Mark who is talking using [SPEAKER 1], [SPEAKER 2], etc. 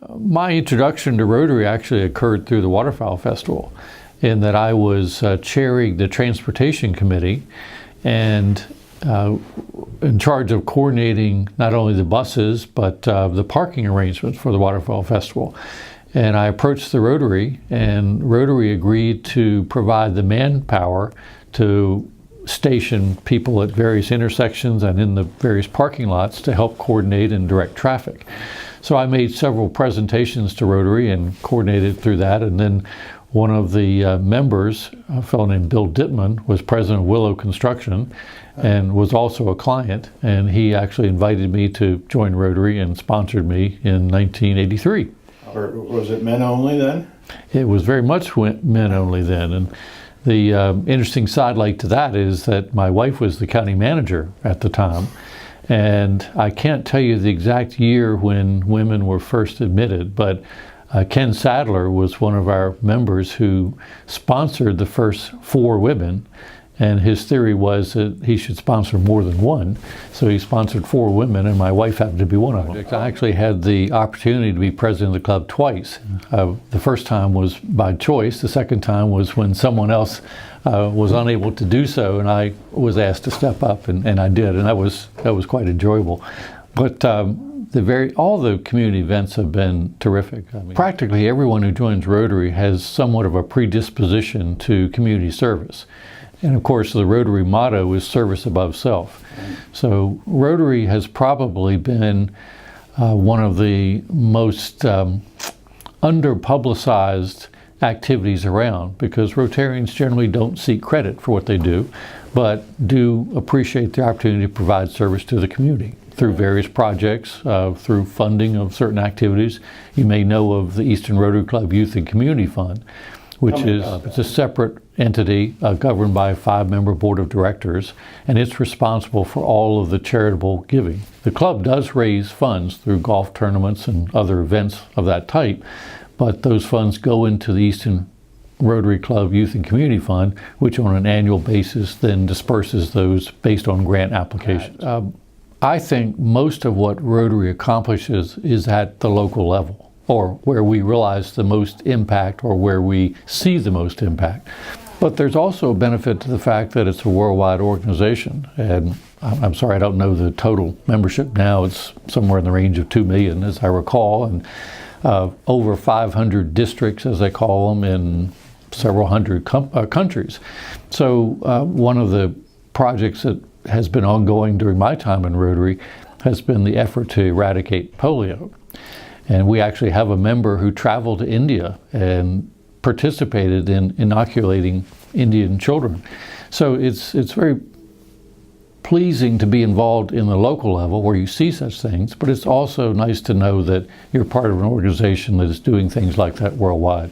[SPEAKER 1] My introduction to Rotary actually occurred through the Waterfowl Festival, in that I was chairing the transportation committee and in charge of coordinating not only the buses but the parking arrangements for the Waterfowl Festival. And I approached the Rotary, and Rotary agreed to provide the manpower to station people at various intersections and in the various parking lots to help coordinate and direct traffic. So I made several presentations to Rotary and coordinated through that. And then one of the members, a fellow named Bill Dittman, was president of Willow Construction and was also a client. And he actually invited me to join Rotary and sponsored me in 1983.
[SPEAKER 2] Or was it men only then?
[SPEAKER 1] It was very much men only then. And the interesting sidelight to that is that my wife was the county manager at the time. And I can't tell you the exact year when women were first admitted, but Ken Sadler was one of our members who sponsored the first 4 women. And his theory was that he should sponsor more than one. So he sponsored 4 women, and my wife happened to be one of them. I actually had the opportunity to be president of the club twice. The first time was by choice. The second time was when someone else was unable to do so, and I was asked to step up, and I did, and that was quite enjoyable. But all the community events have been terrific. I mean, practically everyone who joins Rotary has somewhat of a predisposition to community service. And of course, the Rotary motto is service above self. So Rotary has probably been one of the most under-publicized activities around, because Rotarians generally don't seek credit for what they do, but do appreciate the opportunity to provide service to the community through various projects, through funding of certain activities. You may know of the Eastern Rotary Club Youth and Community Fund, which is it's a separate entity governed by a 5-member board of directors, and it's responsible for all of the charitable giving. The club does raise funds through golf tournaments and other events of that type, but those funds go into the Eastern Rotary Club Youth and Community Fund, which on an annual basis then disperses those based on grant applications. I think most of what Rotary accomplishes is at the local level, or where we realize the most impact, or where we see the most impact. But there's also a benefit to the fact that it's a worldwide organization. And I'm sorry, I don't know the total membership now. It's somewhere in the range of 2 million, as I recall, and over 500 districts, as they call them, in several hundred countries. So one of the projects that has been ongoing during my time in Rotary has been the effort to eradicate polio. And we actually have a member who traveled to India and participated in inoculating Indian children. So it's very pleasing to be involved in the local level where you see such things, but it's also nice to know that you're part of an organization that is doing things like that worldwide.